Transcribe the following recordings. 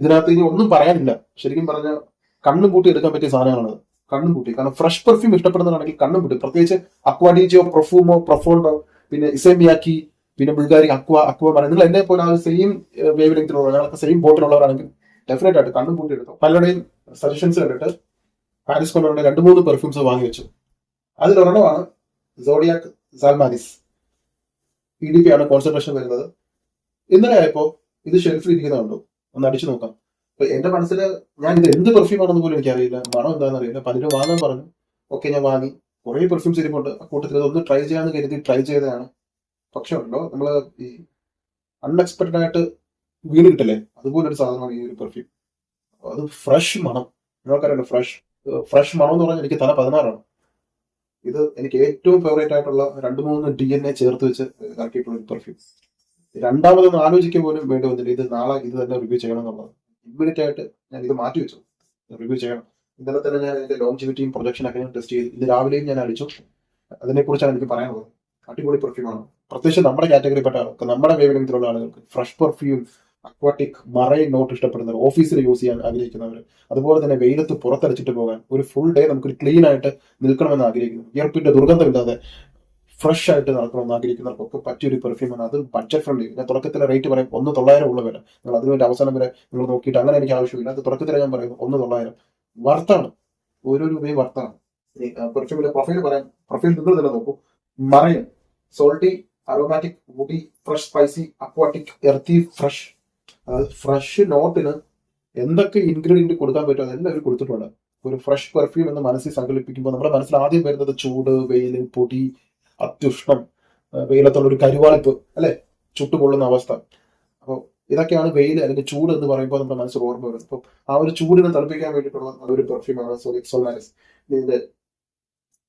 ഇതിനകത്ത് ഇനി ഒന്നും പറയാനില്ല. ശരിക്കും പറഞ്ഞ കണ്ണും പൂട്ടി എടുക്കാൻ പറ്റിയ സാധനങ്ങളാണ്. കണ്ണും പൂട്ടി, കാരണം ഫ്രഷ് പെർഫ്യൂം ഇഷ്ടപ്പെടുന്നതാണെങ്കിൽ കണ്ണും പൂട്ടി. പ്രത്യേകിച്ച് അക്വാഡിജിയോ, പ്രൊഫൂമോ, പ്രൊഫോണ്ടോ, പിന്നെ ഇസെമിയാക്കി, പിന്നെ ബുൾഗാരി അക്വ മറൈൻ, നിങ്ങൾ എന്നെ പോലെ ആ സെയിം വേവ് ലെങ്തിലുള്ള ഞങ്ങൾക്ക് സെയിം ബോട്ടിലുള്ളവരാണെങ്കിൽ ഡെഫിനറ്റ് ആയിട്ട് കണ്ണും പൂട്ടി എടുത്തു. പലരുടെയും സജഷൻസ് കണ്ടിട്ട് പാരിസ് കൊണ്ടുവരുടെ 2-3 പെർഫ്യൂംസ് വാങ്ങി വെച്ചു. അതിലൊരെണ്ണമാണ് സോഡിയാക് സാൽമാരിസ്. PDP ആണ് കോൺസെൻട്രേഷൻ വരുന്നത്. ഇന്നലെ ആയപ്പോ ഇത് ഷെൽഫിൽ ഇരിക്കുന്നുണ്ടോ ഒന്ന് അടിച്ചു നോക്കാം. അപ്പൊ എന്റെ മനസ്സിൽ ഞാൻ ഇത് എന്ത് പെർഫ്യൂം ആണെന്ന് പോലും എനിക്കറിയില്ല, മണം എന്താണെന്ന് അറിയില്ല. പലരും വാങ്ങാൻ പറഞ്ഞു. ഓക്കെ, ഞാൻ വാങ്ങി. കുറെ പെർഫ്യൂംസ് ഇരിപ്പുണ്ട്. ആ കൂട്ടത്തിൽ ഇതൊന്ന് ട്രൈ ചെയ്യാന്ന് കരുതി ട്രൈ ചെയ്തതാണ്. പക്ഷെ ഉണ്ടോ, നമ്മള് ഈ അൺഎക്സ്പെക്ടഡ് ആയിട്ട് വീണ് കിട്ടില്ലേ, അതുപോലെ ഒരു സാധനമാണ് ഈ ഒരു പെർഫ്യൂം. അത് ഫ്രഷ് മണം. നിങ്ങൾക്കറിയാലോ, ഫ്രഷ് മണം എന്ന് പറഞ്ഞാൽ എനിക്ക് തല 16ആണ്. ഇത് എനിക്ക് ഏറ്റവും ഫേവറേറ്റ് ആയിട്ടുള്ള 2-3 DNA ചേർത്ത് വെച്ച് ഇറക്കിയിട്ടുള്ള ഒരു പെർഫ്യൂം. രണ്ടാമതൊന്നും ആലോചിക്കുക പോലും വേണ്ടി വന്നില്ല. ഇത് നാളെ ഇത് തന്നെ റിവ്യൂ ചെയ്യണം എന്നുള്ളത്. ഇമ്മീഡിയറ്റ് ആയിട്ട് ഞാൻ ഇത് മാറ്റി വെച്ചു, റിവ്യൂ ചെയ്യണം. ഇന്നലെ തന്നെ ഞാൻ ഇതിന്റെ ലോഞ്ചിവിറ്റിയും പ്രൊജക്ഷൻ ഒക്കെ ഞാൻ ടെസ്റ്റ് ചെയ്തു. ഇത് രാവിലെയും ഞാൻ അടിച്ചു. അതിനെക്കുറിച്ചാണ് എനിക്ക് പറയാനുള്ളത്. അടിപൊളി പെർഫ്യൂമാണ്. പ്രത്യേകിച്ച് നമ്മുടെ കാറ്റഗറിപ്പെട്ട ആൾക്ക്, നമ്മുടെ വേവ് ലെങ്തിലുള്ള ആളുകൾക്ക് fresh perfume, aquatic, marine note ഇഷ്ടപ്പെടുന്നവർ, ഓഫീസിൽ യൂസ് ചെയ്യാൻ ആഗ്രഹിക്കുന്നവർ, അതുപോലെ തന്നെ വെയിലത്ത് പുറത്തടിച്ചിട്ട് പോകാൻ ഒരു ഫുൾ ഡേ നമുക്കൊരു ക്ലീൻ ആയിട്ട് നിൽക്കണമെന്ന് ആഗ്രഹിക്കുന്നു, വിയർപ്പിന്റെ ദുർഗന്ധമില്ലാതെ ഫ്രഷ് ആയിട്ട് നടക്കണമെന്ന് ആഗ്രഹിക്കുന്നവർക്കൊക്കെ പറ്റിയൊരു പെർഫ്യൂമാണ്. അത് ബഡ്ജറ്റ് ഫ്രണ്ട്ലി. ഞാൻ തുടക്കത്തിലെ റേറ്റ് പറയും 1,900 ഉള്ള വില. നിങ്ങൾ അതിനുവേണ്ടി അവസാനം വരെ നിങ്ങൾ നോക്കിയിട്ട് അങ്ങനെ എനിക്ക് ആവശ്യമില്ല. അത് തുടക്കത്തിലെ ഞാൻ പറയുന്നു 1,900 വർത്താണ്. ഓരോ രൂപയും വർത്താണ്. പെർഫ്യൂമിന്റെ പ്രൊഫൈൽ പറയാം. പ്രൊഫൈൽ നിങ്ങൾ തന്നെ നോക്കൂ. Marine, salty, aromatic, woody, fresh, spicy, aquatic, earthy, fresh. അതായത് ഫ്രഷ് നോട്ടിന് എന്തൊക്കെ ഇൻഗ്രീഡിയന്റ് കൊടുക്കാൻ പറ്റുമോ അതെല്ലാം അവർ കൊടുത്തിട്ടുണ്ട്. ഒരു ഫ്രഷ് പെർഫ്യൂം എന്ന് മനസ്സിൽ സങ്കല്പിക്കുമ്പോൾ നമ്മുടെ മനസ്സിൽ ആദ്യം വരുന്നത് ചൂട്, വെയിൽ, പൊടി, അത്യുഷ്ണം, വെയിലത്തുള്ള ഒരു കരുവാളിപ്പ്, അല്ലെ, ചുട്ടുപൊള്ളുന്ന അവസ്ഥ. അപ്പോൾ ഇതൊക്കെയാണ് വെയിൽ അല്ലെങ്കിൽ ചൂട് എന്ന് പറയുമ്പോൾ നമ്മുടെ മനസ്സിൽ ഓർമ്മ വരുന്നത്. അപ്പോൾ ആ ഒരു ചൂടിനെ തണുപ്പിക്കാൻ വേണ്ടിയിട്ടുള്ള ഒരു പെർഫ്യൂമാണ് സോഡിക് സോൾമാരിസ്. ഇതിന്റെ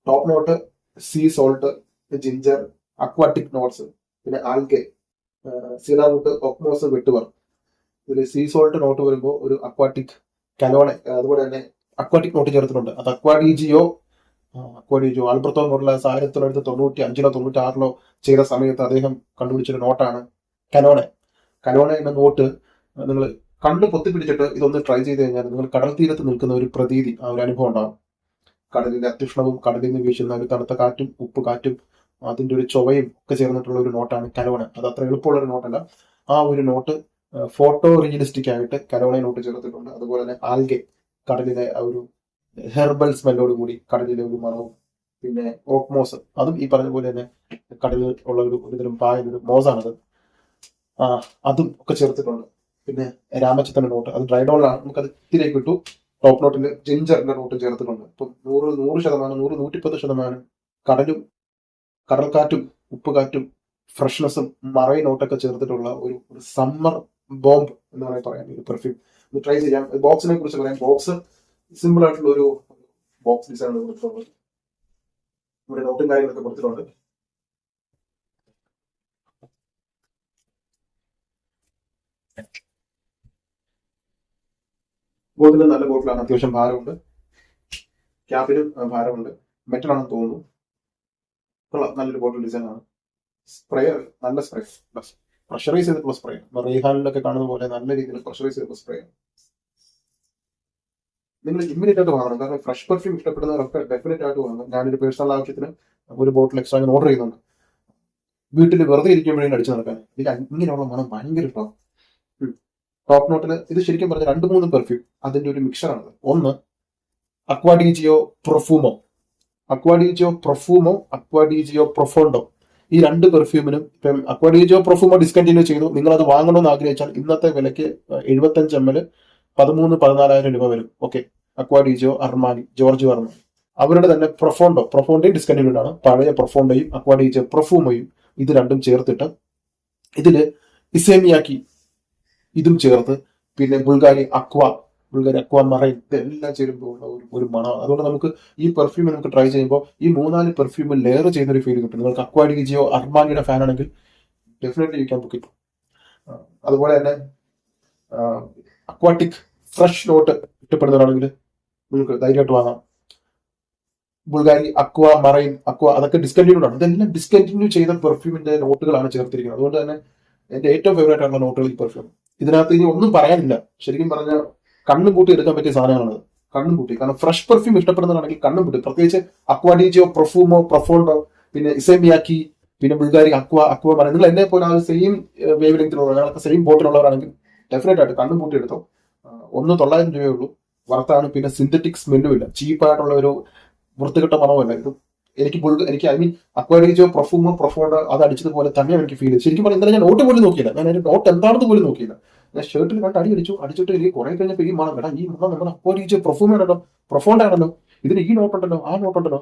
top note sea salt, ginger, aquatic notes, പിന്നെ ആൽഗെ, സീഡാറൂട്ട്, ഒക്മോസ്, വെട്ടുവർ. ഇതിൽ സീ സോൾട്ട് നോട്ട് വരുമ്പോൾ ഒരു അക്വാട്ടിക് കലോണെ, അതുപോലെ തന്നെ അക്വാട്ടിക് നോട്ട് ചേർത്തിട്ടുണ്ട്. അത് അക്വാഡിജിയോ ആൽബർട്ടോ മോഡലാസ് 1995-ലോ 96-ലോ ചെയ്ത സമയത്ത് അദ്ദേഹം കണ്ടുപിടിച്ചൊരു നോട്ടാണ് കലോണെ എന്ന നോട്ട്. നിങ്ങൾ കണ്ണ് പൊത്തിപ്പിടിച്ചിട്ട് ഇതൊന്ന് ട്രൈ ചെയ്ത് കഴിഞ്ഞാൽ നിങ്ങൾ കടൽ തീരത്ത് നിൽക്കുന്ന ഒരു പ്രതീതി, ആ ഒരു അനുഭവം ഉണ്ടാകും. കടലിന്റെ അത്യുഷ്ണവും കടലിൽ നിന്ന് വീശുന്ന ഒരു തണുത്ത കാറ്റും ഉപ്പ് കാറ്റും അതിന്റെ ഒരു ചൊവയും ഒക്കെ ചേർന്നിട്ടുള്ള ഒരു നോട്ടാണ് കലോണ. അത് അത്ര എളുപ്പമുള്ള ഒരു നോട്ടല്ല. ആ ഒരു നോട്ട് ഫോട്ടോ റിയലിസ്റ്റിക് ആയിട്ട് കലോണ നോട്ട് ചേർത്തിട്ടുണ്ട്. അതുപോലെ തന്നെ ആൽഗെ, കടലിലെ ആ ഒരു ഹെർബൽ സ്മെല്ലോട് കൂടി കടലിലെ ഒരു മണവും, പിന്നെ ഓക്മോസ്, അതും ഈ പറഞ്ഞ പോലെ തന്നെ കടലിൽ ഉള്ള ഒരുതരം പായൊരു മോസാണത്, അതും ഒക്കെ ചേർത്തിട്ടുണ്ട്. പിന്നെ രാമചന്ദ്രന്റെ നോട്ട്, അത് ഡ്രൈഡോളാണ്, നമുക്കത് ഇതിലേക്ക് ഇട്ടു. ടോപ്പ് നോട്ടിൽ ജിഞ്ചറിന്റെ നോട്ട് ചേർത്തിട്ടുണ്ട്. ഇപ്പം 100%, 110% കടലും കടൽക്കാറ്റും ഉപ്പുകാറ്റും ഫ്രഷ്നെസ്സും മറൈൻ നോട്ടൊക്കെ ചേർത്തിട്ടുള്ള ഒരു സമ്മർ ബോംബ് എന്ന് പറയാം ഒരു പെർഫ്യൂം. ഇത് ട്രൈ ചെയ്യാം. ബോക്സിനെ കുറിച്ച് പറയാം. ബോക്സ് സിമ്പിൾ ആയിട്ടുള്ള ഒരു ബോക്സ് ഡിസൈൻ കൊടുത്തിട്ടുള്ളത്. ഇവിടെ നോട്ടും കാര്യങ്ങളൊക്കെ കൊടുത്തിട്ടുണ്ട്. ബോട്ടിൽ നല്ല ബോട്ടിലാണ്, അത്യാവശ്യം ഭാരമുണ്ട്. ക്യാപ്പിനും ഭാരമുണ്ട്. മെറ്റൽ ആണെന്ന് തോന്നുന്നു. നല്ലൊരു ബോട്ടിൽ ഡിസൈൻ ആണ്. സ്പ്രേ, നല്ല സ്പ്രേ, പ്രഷറൈസ് ചെയ്തിട്ടുള്ള സ്പ്രേ. റീഹാനിലൊക്കെ കാണുന്ന പോലെ നല്ല രീതിയിൽ പ്രഷറൈസ് ചെയ്തിട്ടുള്ള സ്പ്രേ ആണ്. നിങ്ങൾ ഇമ്മീഡിയറ്റ് ആയിട്ട് വാങ്ങണം. കാരണം ഫ്രഷ് പെർഫ്യൂം ഇഷ്ടപ്പെടുന്നവരൊക്കെ ഡെഫിനറ്റ് ആയിട്ട് വാങ്ങണം. ഞാനൊരു പേഴ്സണൽ ആവശ്യത്തിന് ഒരു ബോട്ടിൽ എക്സ്ട്രാ ഞാൻ ഓർഡർ ചെയ്യുന്നുണ്ട്. വീട്ടിൽ വെറുതെ ഇരിക്കുമ്പോഴേ അടിച്ചു നടക്കാൻ. എനിക്ക് ഇങ്ങനെയുള്ള മണം ഭയങ്കര ഇഷ്ടമാണ്. ടോപ്പ് നോട്ടിൽ ഇത് ശരിക്കും പറഞ്ഞ 2-3 പെർഫ്യൂം അതിന്റെ ഒരു മിക്സറാണ്. ഒന്ന് അക്വാഡിജിയോ പ്രൊഫൂമോ, അക്വാഡിജിയോ പ്രൊഫോണ്ടോ. ഈ 2 പെർഫ്യൂമിനും ഇപ്പം അക്വാഡിജിയോ പ്രൊഫൂമോ ഡിസ്കണ്ടിന്യൂ ചെയ്തു. നിങ്ങൾ അത് വാങ്ങണമെന്ന് ആഗ്രഹിച്ചാൽ ഇന്നത്തെ വിലയ്ക്ക് 75 ml 13,000-14,000 രൂപ വരും. ഓക്കെ, അക്വാഡിജിയോ, അർമാനി, ജോർജ് അർമാനി, അവരുടെ തന്നെ പ്രൊഫോണ്ടോയും ഡിസ്കണ്ടിന്യൂഡ് ആണ്. പഴയ പ്രൊഫോണ്ടോയും അക്വാഡിജിയോ പ്രൊഫൂമോയും ഇത് രണ്ടും ചേർത്തിട്ട് ഇതില് ഇസേമിയാക്കി ഇതും ചേർത്ത്, പിന്നെ ബുൾഗാരി അക്വ മറൈൻ, ഇതെല്ലാം ചേരുമ്പോൾ ഒരു മണം. അതുകൊണ്ട് നമുക്ക് ഈ പെർഫ്യൂം നമുക്ക് ട്രൈ ചെയ്യുമ്പോൾ ഈ 3-4 പെർഫ്യൂം ലെയർ ചെയ്യുന്നൊരു ഫീൽ കിട്ടും. നിങ്ങൾക്ക് അക്വാഡിജിയോ അർമാനിയുടെ ഫാൻ ആണെങ്കിൽ definitely you can book it. അതുപോലെ തന്നെ അക്വാട്ടിക് ഫ്രഷ് നോട്ട് ഇഷ്ടപ്പെടുന്നവരാണെങ്കിൽ നിങ്ങൾക്ക് ധൈര്യമായിട്ട് വാങ്ങാം. ബുൾഗാരി മറൈൻ അതൊക്കെ ഡിസ്കണ്ടിന്യൂഡ് ആണ്. ഇതെല്ലാം ഡിസ്കണ്ടിന്യൂ ചെയ്ത പെർഫ്യൂമിന്റെ നോട്ടുകളാണ് ചേർത്തിരിക്കുന്നത്. അതുകൊണ്ട് തന്നെ എന്റെ ഏറ്റവും ഫേവറേറ്റ് ആയിട്ടുള്ള നോട്ടുകൾ ഈ പെർഫ്യൂം. ഇതിനകത്ത് ഇനി ഒന്നും പറയാനില്ല. ശരിക്കും പറഞ്ഞാൽ കണ്ണും കൂട്ടി എടുക്കാൻ പറ്റിയ സാധനങ്ങളാണ്. കണ്ണും കൂട്ടി, കാരണം ഫ്രഷ് പെർഫ്യൂം ഇഷ്ടപ്പെടുന്നതാണെങ്കിൽ കണ്ണും കൂട്ടി. പ്രത്യേകിച്ച് അക്വാഡീജിയോ, പ്രൊഫൂമോ, പ്രൊഫോണ്ടോ, പിന്നെ ഇസെമിയാക്കി, പിന്നെ ബുൾഗാരി, അക്വ മറ, നിങ്ങൾ എന്നെ പോലെ ആ സെയിം വേവ് ലെങ്തിലുള്ള, ഞങ്ങൾക്ക് സെയിം ബോട്ടിലുള്ളവരാണെങ്കിൽ ഡെഫിനറ്റ് ആയിട്ട് കണ്ണും കൂട്ടി എടുത്തോ. 900 രൂപയേ ഉള്ളൂ. വർത്താണ്. പിന്നെ സിന്തറ്റിക് സ്മെല്ലും ഇല്ല, ചീപ്പായിട്ടുള്ള ഒരു വൃത്തികെട്ട മണമല്ല ഇത്. എനിക്ക് ഐ മീൻ അക്വാഡീജിയോ, പ്രൊഫൂമോ, പ്രൊഫോണ്ടോ അത് അടിച്ചതുപോലെ തന്നെയാണ് എനിക്ക് ഫീൽ ചെയ്ത്. ശരിക്കും പറഞ്ഞാൽ ഇന്നലെ ഞാൻ നോട്ട് പോലും നോക്കിയില്ല, ഞാൻ അതിന്റെ നോട്ട് എന്താണെന്ന് പോലും നോക്കിയില്ല. ഞാൻ ഷർട്ടിൽ കണ്ട് അടിച്ചിട്ട് എനിക്ക് കുറെ കഴിഞ്ഞപ്പോൾ ഈ മണം, എടാ ഈ മണം നമ്മുടെ അക്വാഡീജിയോ പ്രൊഫൂമാണല്ലോ, പ്രൊഫോണ്ടാണല്ലോ, ഇതിന് ഈ നോട്ടുണ്ടല്ലോ, ആ നോട്ടുണ്ടല്ലോ.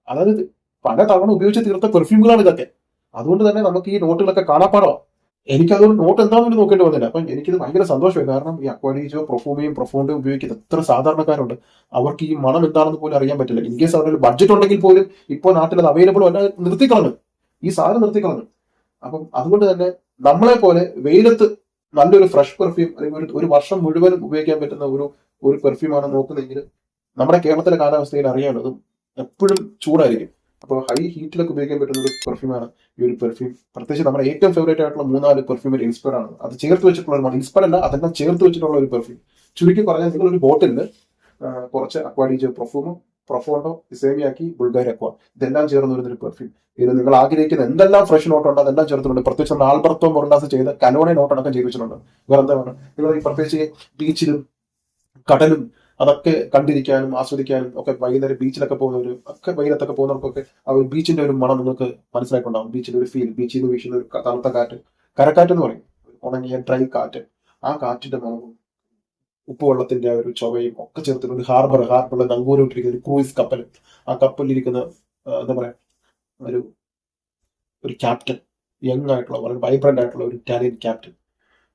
അതായത് പല തവണ ഉപയോഗിച്ച് തീർത്ത പെർഫ്യൂമുകളാണ് ഇതൊക്കെ. അതുകൊണ്ട് തന്നെ നമുക്ക് ഈ നോട്ടുകളൊക്കെ കാണാപ്പാടോ. എനിക്കതുകൊണ്ട് നോട്ട് എന്താണെന്ന് നോക്കേണ്ടി വന്നില്ല. അപ്പം എനിക്കിത് ഭയങ്കര സന്തോഷമായി. കാരണം ഈ അക്വാഡീജിയോ, പ്രൊഫൂമയും പ്രൊഫോണ്ടയും ഉപയോഗിക്കുന്ന എത്ര സാധാരണക്കാരുണ്ട്, അവർക്ക് ഈ മണം എന്താണെന്ന് പോലും അറിയാൻ പറ്റില്ല. ഇൻ കേസ് അവരുടെ ബഡ്ജറ്റ് ഉണ്ടെങ്കിൽ പോലും ഇപ്പോൾ നാട്ടിൽ അത് അവൈലബിൾ അല്ല, നിർത്തിക്കളഞ്ഞു, ഈ സാധനം നിർത്തിക്കളഞ്ഞു. അപ്പം അതുകൊണ്ട് തന്നെ നമ്മളെ പോലെ വെയിലത്ത് നല്ലൊരു ഫ്രഷ് പെർഫ്യൂം, അല്ലെങ്കിൽ ഒരു വർഷം മുഴുവനും ഉപയോഗിക്കാൻ പറ്റുന്ന ഒരു പെർഫ്യൂമാണ് നോക്കുന്നതെങ്കിൽ നമ്മുടെ കേരളത്തിലെ കാലാവസ്ഥയിൽ അറിയാമല്ലോ, അത് എപ്പോഴും ചൂടായിരിക്കും. അപ്പോൾ ഹൈ ഹീറ്റിലൊക്കെ ഉപയോഗിക്കാൻ പറ്റുന്ന ഒരു പെർഫ്യൂമാണ് ഈ ഒരു പെർഫ്യൂം. പ്രത്യേകിച്ച് നമ്മുടെ ഏറ്റവും ഫേവറേറ്റ് ആയിട്ടുള്ള 3-4 പെർഫ്യൂമിൽ ഇൻസ്പയർ ആണ്. അത് ചേർത്ത് വെച്ചിട്ടുള്ള ഒരു ഇൻസ്പയർ അല്ല, അതെല്ലാം ചേർത്ത് വെച്ചിട്ടുള്ള ഒരു പെർഫ്യൂം. ചുരുക്കി പറഞ്ഞാൽ നിങ്ങൾ ഒരു ബോട്ടിലിൽ കുറച്ച് അക്വാഡീജിയോ, പ്രൊഫൂമോ, പ്രൊഫോണ്ടോ, ഇസേമിയാക്കി, ബുൾഗാരി അക്വ, ഇതെല്ലാം ചേർന്ന് വരുന്നൊരു പെർഫ്യൂം. ഇത് നിങ്ങൾ ആഗ്രഹിക്കുന്ന എന്തെല്ലാം ഫ്രഷ് നോട്ടുണ്ട് അതെല്ലാം ചേർത്തിട്ടുണ്ട്. പ്രത്യേകിച്ച് നമ്മൾ ആൽബർട്ടോ മൊറണ്ടാസ് ചെയ്ത കലോണെ നോട്ടടക്കം ചെയ്ത് വെച്ചിട്ടുണ്ട്. വേറെ എന്താ വേണം, നിങ്ങൾ ഈ പ്രത്യേകിച്ച് ബീച്ചിലും കടലും അതൊക്കെ കണ്ടിരിക്കാനും ആസ്വദിക്കാനും ഒക്കെ വൈകുന്നേരം ബീച്ചിലൊക്കെ പോകുന്നവരും ഒക്കെ, വെയിലത്തൊക്കെ പോകുന്നവർക്കൊക്കെ ആ ഒരു ബീച്ചിന്റെ ഒരു മണം നിങ്ങൾക്ക് മനസ്സിലായിട്ടുണ്ടാവും. ബീച്ചിന്റെ ഒരു ഫീൽ, ബീച്ചിൽ നിന്ന് വീശുന്ന ഒരു തണുത്ത കാറ്റ്, കരക്കാറ്റ് എന്ന് പറയും, ഉണങ്ങിയ ഡ്രൈ കാറ്റ്, ആ കാറ്റിന്റെ മണവും ഉപ്പുവെള്ളത്തിന്റെ ആ ഒരു ചൊവയും ഒക്കെ ചേർത്തിട്ട് ഒരു ഹാർബറിൽ നങ്കൂരിട്ടിരിക്കുന്ന ഒരു ക്രൂയിസ് കപ്പൽ, ആ കപ്പലിരിക്കുന്ന എന്താ പറയാ ഒരു ക്യാപ്റ്റൻ, യങ് ആയിട്ടുള്ള വളരെ വൈബ്രന്റ് ആയിട്ടുള്ള ഒരു ഇറ്റാലിയൻ ക്യാപ്റ്റൻ,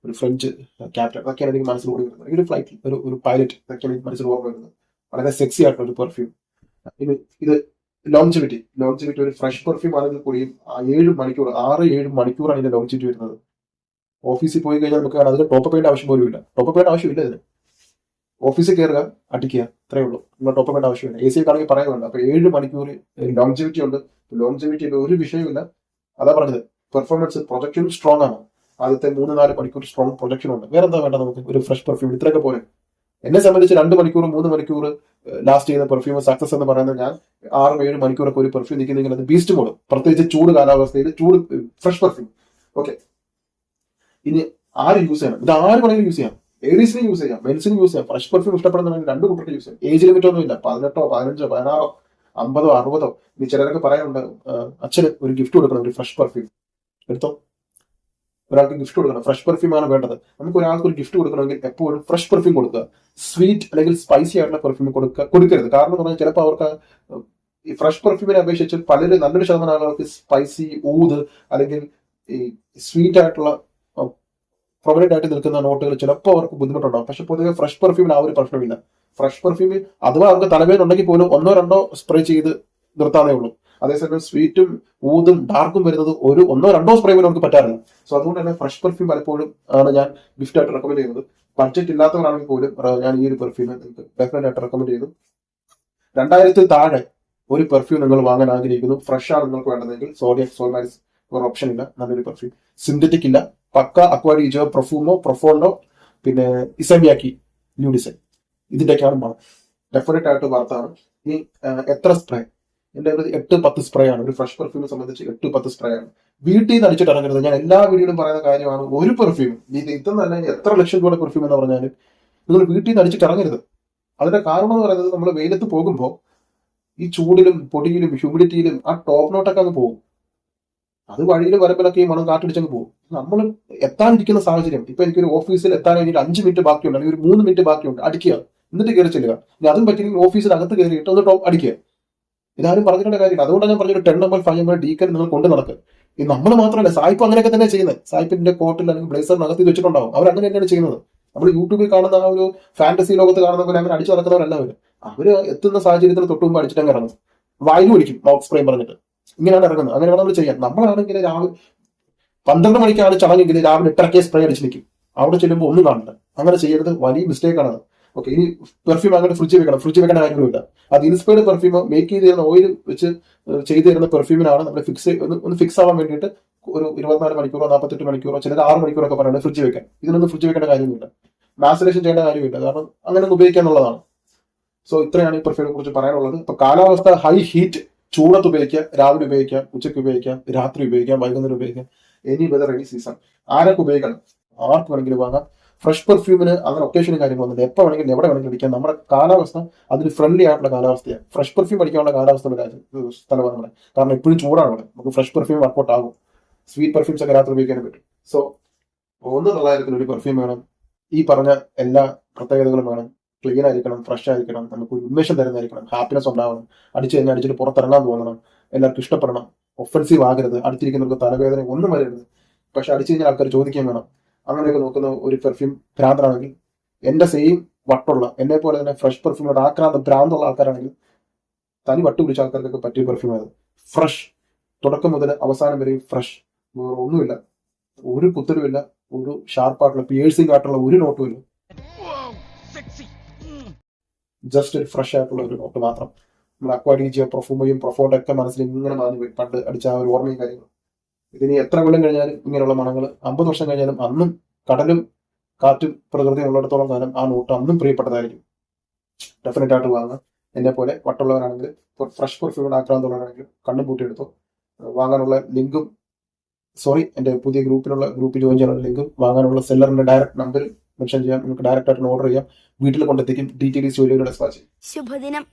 ഒരു ഫ്രഞ്ച് ക്യാപ്റ്റൻ, അതൊക്കെയാണ് എനിക്ക് മനസ്സിൽ ഓടി വരുന്നത്. ഒരു ഫ്ലൈറ്റിൽ ഒരു പൈലറ്റ്, ഇതൊക്കെയാണ് എനിക്ക് മനസ്സിൽ ഓർമ്മ വരുന്നത്. വളരെ സെക്സി ആയിട്ടുള്ള ഒരു പെർഫ്യൂം. ഇത് ലോഞ്ചിവിറ്റി ഒരു ഫ്രഷ് പെർഫ്യൂം ആണെങ്കിൽ കൂടിയും 6-7 മണിക്കൂറാണ് ഇതിന്റെ ലോഞ്ചിവിറ്റി വരുന്നത്. ഓഫീസിൽ പോയി കഴിഞ്ഞാൽ നമുക്ക് അതിന് ടോപ്പ് ചെയ്യേണ്ട ആവശ്യം പോലും ഇല്ല. ടോപ്പ് ചെയ്യേണ്ട ആവശ്യമില്ല ഇതിന്. ഓഫീസിൽ കയറുക, അടിക്കുക, അത്രേ ഉള്ളൂ. നിങ്ങൾ ടോപ്പ് ചെയ്യേണ്ട ആവശ്യമില്ല. AC ആണെങ്കിൽ പറയുന്നുണ്ട്. അപ്പൊ 7 മണിക്കൂർ ലോഞ്ചിവിറ്റി ഉണ്ട്. ലോഞ്ചിവിറ്റിയിൽ ഒരു വിഷയമില്ല. അതാ പറഞ്ഞത്, പെർഫോമൻസ് പ്രൊജക്ഷനും സ്ട്രോങ് ആണ്. ആദ്യത്തെ 3-4 മണിക്കൂർ സ്ട്രോങ് പ്രൊജക്ഷൻ ഉണ്ട്. വേറെ എന്താ വേണ്ട നമുക്ക് ഒരു ഫ്രഷ് പെർഫ്യൂം? ഇത്രയൊക്കെ പോലെ. എന്നെ സംബന്ധിച്ച് 2 മണിക്കൂർ 3 മണിക്കൂർ ലാസ്റ്റ് ചെയ്യുന്ന പെർഫ്യൂം സക്സസ് എന്ന് പറയുന്നത്, ഞാൻ 6-7 മണിക്കൂറൊക്കെ ഒരു പെർഫ്യൂം നിൽക്കുന്നെങ്കിൽ അത് ബീസ്റ്റ് മോഡ്, പ്രത്യേകിച്ച് ചൂട് കാലാവസ്ഥയിൽ ഫ്രഷ് പെർഫ്യൂം. ഓക്കെ, ഇനി ആര് യൂസ് ചെയ്യണം? ഇത് ആര് വേണമെങ്കിലും യൂസ് ചെയ്യാം. ലേഡീസിന് യൂസ് ചെയ്യാം, മെൻസിന് യൂസ് ചെയ്യാം. ഫ്രഷ് പെർഫ്യൂം ഇഷ്ടപ്പെടുന്നതാണെങ്കിൽ 2 കൂട്ടർക്ക് യൂസ് ചെയ്യാം. ഏജ് ലിമിറ്റ് ഒന്നും ഇല്ല. 18, 15, 16, 50, 60. ഇനി ചിലരൊക്കെ പറയാനുണ്ട് അച്ഛന് ഒരു ഗിഫ്റ്റ് കൊടുക്കണം, ഒരു ഫ്രഷ് പെർഫ്യൂം എടുത്തോ. ഒരാൾക്ക് ഗിഫ്റ്റ് കൊടുക്കണം, ഫ്രഷ് പെർഫ്യൂം ആണ് വേണ്ടത്. നമുക്ക് ഒരാൾക്ക് ഒരു ഗിഫ്റ്റ് കൊടുക്കണമെങ്കിൽ എപ്പോഴും ഫ്രഷ് പെർഫ്യൂം കൊടുക്കുക. സ്വീറ്റ് അല്ലെങ്കിൽ സ്പൈസി ആയിട്ടുള്ള പെർഫ്യൂം കൊടുക്കരുത്. കാരണം എന്ന് പറഞ്ഞാൽ ചിലപ്പോൾ അവർക്ക് ഈ ഫ്രഷ് പെർഫ്യൂമിനെ അപേക്ഷിച്ച് നല്ലൊരു ശതമാനം ആളുകൾക്ക് സ്പൈസി, ഊത് അല്ലെങ്കിൽ ഈ സ്വീറ്റ് ആയിട്ടുള്ള പ്രൊമനന്റ് ആയിട്ട് നിൽക്കുന്ന നോട്ടുകൾ ചിലപ്പോൾ അവർക്ക് ബുദ്ധിമുട്ടുണ്ടാവും. പക്ഷെ പൊതുവെ ഫ്രഷ് പെർഫ്യൂമിന് ആ ഒരു പ്രശ്നമില്ല. ഫ്രഷ് പെർഫ്യൂമിൽ അഥവാ അവർക്ക് തലവേദന ഉണ്ടെങ്കിൽ പോലും 1-2 സ്പ്രേ ചെയ്ത് നിർത്താനേ ഉള്ളൂ. അതേസമയം സ്വീറ്റും ഊതും ഡാർക്കും വരുന്നത് 1-2 സ്പ്രേ പോലും നമുക്ക് പറ്റാറില്ല. സോ അതുകൊണ്ട് തന്നെ ഫ്രഷ് പെർഫ്യൂം പലപ്പോഴും ആണ് ഞാൻ ഗിഫ്റ്റ് ആയിട്ട് റെക്കമെൻഡ് ചെയ്യുന്നത്. ബഡ്ജറ്റ് ഇല്ലാത്തവരാണെങ്കിൽ പോലും ഞാൻ ഈ ഒരു പെർഫ്യൂം നിങ്ങൾക്ക് ഡെഫിനറ്റ് ആയിട്ട് റെക്കമെൻഡ് ചെയ്യുന്നു. 2000 താഴെ ഒരു പെർഫ്യൂം നിങ്ങൾ വാങ്ങാൻ ആഗ്രഹിക്കുന്നു, ഫ്രഷ് ആണ് നിങ്ങൾക്ക് വേണ്ടതെങ്കിൽ സോഡിയം സോൾമാരിസ് ഒരു ഓപ്ഷൻ ഇല്ല. നല്ലൊരു പെർഫ്യൂം, സിന്തറ്റിക് ഇല്ല, പക്ക അക്വാഡീജിയോ, പ്രൊഫൂമോ, പ്രൊഫോണ്ടോ, പിന്നെ ഇസെമിയാക്കി, ന്യൂ ഡിസൈൻ, ഇതിന്റെയൊക്കെയാണ് മണം. ഡെഫിനറ്റ് ആയിട്ട് വർത്താണ്. ഇനി എത്ര സ്പ്രേ? എന്റെ 8-10 സ്പ്രേ ആണ്. ഒരു ഫ്രഷ് പെർഫ്യൂമിനെ സംബന്ധിച്ച് 8-10 സ്പ്രേ ആണ്. വീട്ടിൽ നിന്ന് അടിച്ചിട്ട് ഇറങ്ങരുത്. ഞാൻ എല്ലാ വീഡിയോയിലും പറയുന്ന കാര്യമാണ്. ഒരു പെർഫ്യൂം ഇതൊന്നല്ല, എത്ര ലക്ഷം രൂപയുടെ പെർഫ്യൂം എന്ന് പറഞ്ഞാലും നിങ്ങൾ വീട്ടിൽ നിന്ന് അടിച്ചിട്ട് ഇറങ്ങരുത്. അതിന്റെ കാരണം എന്ന് പറയുന്നത്, നമ്മൾ വെയിലത്ത് പോകുമ്പോൾ ഈ ചൂടിലും പൊടിയിലും ഹ്യൂമിഡിറ്റിയിലും ആ ടോപ്പ് നോട്ടൊക്കെ അങ്ങ് പോകും. അത് വഴിയിൽ വരമ്പിലൊക്കെ ഈ മണം കാറ്റടിച്ചങ്ങ് പോകും. നമ്മൾ എത്താനിരിക്കുന്ന സാഹചര്യം, ഇപ്പൊ എനിക്കൊരു ഓഫീസിൽ എത്താൻ കഴിഞ്ഞിട്ട് 5 മിനിറ്റ് ബാക്കിയുണ്ട്, അല്ലെങ്കിൽ ഒരു 3 മിനിറ്റ് ബാക്കിയുണ്ട്, അടിക്കുക, എന്നിട്ട് കയറി ചെല്ലുക. ഇനി അതും പറ്റില്ലെങ്കിൽ ഓഫീസിനകത്ത് കയറിയിട്ട് ഒന്ന് ടോപ്പ് അടിക്കുക. ഇതാരും പറഞ്ഞിട്ടുള്ള കാര്യമില്ല. അതുകൊണ്ടാണ് ഞാൻ പറഞ്ഞൊരു 10 ml 5 ml ഡീക്കൽ നിങ്ങൾ കൊണ്ട് നടക്കുക. ഇത് നമ്മൾ മാത്രമല്ല, സായിപ്പ് അങ്ങനെയൊക്കെ തന്നെ ചെയ്യുന്നത്. സായിപ്പിന്റെ കോട്ടിൽ അല്ലെങ്കിൽ ബ്ലേസറിനകത്ത് ഇത് വെച്ചിട്ടുണ്ടാവും. അവർ അങ്ങനെ തന്നെയാണ് ചെയ്യുന്നത്. നമ്മൾ യൂട്യൂബിൽ കാണുന്ന ആ ഒരു ഫാന്റസി ലോകത്ത് കാണുന്ന പോലെ അങ്ങനെ അടിച്ചു നടക്കുന്നവരല്ല അവര് എത്തുന്ന സാഹചര്യത്തിൽ തൊട്ട് മുമ്പ് അടിച്ചിട്ട് അങ്ങ് ഇറങ്ങും. വായു അടിക്കും മൗത്ത് സ്പ്രേ പറഞ്ഞിട്ട്. ഇങ്ങനെയാണ് ഇറങ്ങുന്നത്. അങ്ങനെയാണ് നമ്മൾ ചെയ്യാൻ. നമ്മളാണെങ്കിൽ രാവിലെ 12 മണിക്കാണ് ചടങ്ങെങ്കിൽ രാവിലെ 8:30 സ്പ്രേ അടിച്ച് നിൽക്കും. അവിടെ ചെല്ലുമ്പോൾ ഒന്നും കാണില്ല. അങ്ങനെ ചെയ്യരുത്, വലിയ മിസ്റ്റേക്ക് ആണ്. ഓക്കെ, ഇനി പെർഫ്യൂം അങ്ങനെ ഫ്രിഡ്ജ് വെക്കേണ്ട കാര്യങ്ങളുമില്ല. അത് ഇൻസ്പയർഡ് പെർഫ്യൂം മേക്ക് ചെയ്ത് തരുന്ന ഓയിൽ വെച്ച് ചെയ്തു തരുന്ന പെർഫ്യൂമിനാണ് നമ്മൾ ഒന്ന് ഫിക്സ് ആവാൻ വേണ്ടിയിട്ട് ഒരു 24 മണിക്കൂറോ 48 മണിക്കൂറോ ചിലർ 6 മണിക്കൂറൊക്കെ പറയുന്നത് ഫ്രിഡ്ജ് വെക്കാൻ. ഇതിനൊന്നും ഫ്രിഡ്ജ് വെക്കേണ്ട കാര്യമൊന്നുമില്ല, മാസലേഷൻ ചെയ്യേണ്ട കാര്യമില്ല, കാരണം അങ്ങനെ ഒന്ന് ഉപയോഗിക്കാന്നുള്ളതാണ്. സോ ഇത്രയാണ് ഈ പെർഫ്യൂമിനെ കുറിച്ച് പറയാനുള്ളത്. ഇപ്പൊ കാലാവസ്ഥ ഹൈ ഹീറ്റ്, ചൂടത്ത് ഉപയോഗിക്കാം, രാവിലെ ഉപയോഗിക്കാം, ഉച്ചയ്ക്ക് ഉപയോഗിക്കാം, രാത്രി ഉപയോഗിക്കാം, വൈകുന്നേരം ഉപയോഗിക്കാം, എനി വെതർ എനി സീസൺ. ആരൊക്കെ ഉപയോഗിക്കണം, ആർക്ക് വേണമെങ്കിലും വാങ്ങാം. ഫ്രഷ് പെർഫ്യൂമിന് അങ്ങനെ ഒക്കേഷനും കാര്യങ്ങളൊന്നുമില്ല, എപ്പോൾ വേണമെങ്കിലും എവിടെ വേണമെങ്കിലും അടിക്കാം. നമ്മുടെ കാലാവസ്ഥ അതിന് ഫ്രണ്ട്ലി ആയിട്ടുള്ള കാലാവസ്ഥയാണ്. ഫ്രഷ് പെർഫ്യൂം അടിക്കാനുള്ള കാലാവസ്ഥ സ്ഥലമാണ് നമ്മുടെ, കാരണം എപ്പോഴും ചൂടാണ് ഇവിടെ. നമുക്ക് ഫ്രഷ് പെർഫ്യൂം വർക്കൗട്ട് ആകും. സ്വീറ്റ് പെർഫ്യൂംസ് ഒക്കെ രാത്രി ഉപയോഗിക്കാനും പറ്റും. സോ 1,900 ഒരു പെർഫ്യൂം വേണം. ഈ പറഞ്ഞ എല്ലാ പ്രത്യേകതകളും വേണം. ക്ലീൻ ആയിരിക്കണം, ഫ്രഷ് ആയിരിക്കണം, നമുക്ക് ഒരു ഉന്മേഷം തരുന്നതായിരിക്കണം, ഹാപ്പിനെസ് ഉണ്ടാവണം, അടിച്ചു കഴിഞ്ഞാൽ അടിച്ചിട്ട് പുറത്തിറങ്ങാൻ തോന്നണം, എല്ലാവർക്കും ഇഷ്ടപ്പെടണം, ഒഫൻസീവ് ആകരുത്, അടിച്ചിരിക്കുന്നവർക്ക് തലവേദന ഒന്നും വരരുത്, പക്ഷെ അടിച്ചു കഴിഞ്ഞാൽ ആൾക്കാർ ചോദിക്കാൻ വേണം. അങ്ങനെയൊക്കെ നോക്കുന്ന ഒരു പെർഫ്യൂം ഭ്രാന്തരാണെങ്കിൽ, എന്റെ സെയിം വട്ടുള്ള എന്നെ പോലെ തന്നെ ഫ്രഷ് പെർഫ്യൂമോട് ആക്രാന്തം ഭ്രാന്തുള്ള ആൾക്കാരാണെങ്കിൽ, തനി വട്ട് പിടിച്ച ആൾക്കാർക്കൊക്കെ പറ്റിയ പെർഫ്യൂം അത്. ഫ്രഷ്, തുടക്കം മുതൽ അവസാനം വരെയും ഫ്രഷ്, വേറെ ഒന്നുമില്ല, ഒരു കുത്തലുമില്ല, ഒരു ഷാർപ്പായിട്ടുള്ള പിയേഴ്സിംഗ് ആയിട്ടുള്ള ഒരു നോട്ടും ഇല്ല, ജസ്റ്റ് ഒരു ഫ്രഷ് ആയിട്ടുള്ള ഒരു നോട്ട് മാത്രം. നമ്മൾ അക്വാഡീജിയോ പ്രൊഫൂമയും പ്രൊഫോണ്ടോ ഒക്കെ മനസ്സിൽ ഇങ്ങനെ മാറി പോയി പണ്ട് അടിച്ച ആ ഒരു ഓർമ്മയും കാര്യങ്ങളും. ഇതിന് എത്ര കൊല്ലം കഴിഞ്ഞാലും ഇങ്ങനെയുള്ള മണങ്ങൾ, 50 വർഷം കഴിഞ്ഞാലും അന്നും കടലും കാറ്റും പ്രകൃതിയും ഉള്ളിടത്തോളം കാലം ആ നോട്ട് അന്നും പ്രിയപ്പെട്ടതായിരിക്കും. ഡെഫിനറ്റ് ആയിട്ട് വാങ്ങാം. എന്നെ പോലെ വട്ടുള്ളവരാണെങ്കിൽ, ഫ്രഷ് പെർഫ്യൂമിയുടെ ആക്രാന്തമുള്ളവരാണെങ്കിലും കണ്ണും പൂട്ടിയെടുത്തോ. വാങ്ങാനുള്ള ലിങ്കും, എന്റെ പുതിയ ഗ്രൂപ്പിൽ ജോയിൻ ചെയ്യാനുള്ള ലിങ്കും വാങ്ങാനുള്ള സെല്ലറിന്റെ ഡയറക്റ്റ് നമ്പർ മെൻഷൻ ചെയ്യാം. നിങ്ങൾക്ക് ഡയറക്റ്റ് ആയിട്ട് ഓർഡർ ചെയ്യാം, വീട്ടിൽ കൊണ്ടെത്തിക്കും, DTDC ജോലിയുടെ ഡിസ്പാച്ച്. ശുഭദിനം.